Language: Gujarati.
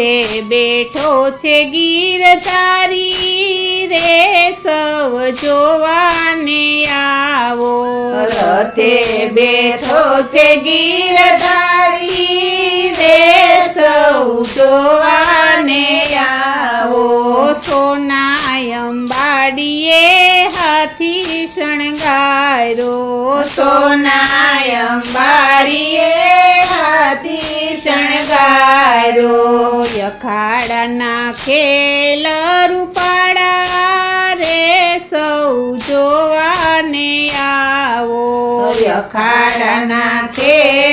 રથે બેઠો છે ગીરધારી રે સૌ જોવાને આવો રથે બેઠો છે ગીરધારી રે સૌ જોવાને આવો સોના અંબાડીએ હાથી શણગાર્યો સોના અંબારીએ હાથી શણગાર્યો અખાડાના ખેલ રૂપાળા રે સૌ જોવાને આવો અખાડાના ખેલ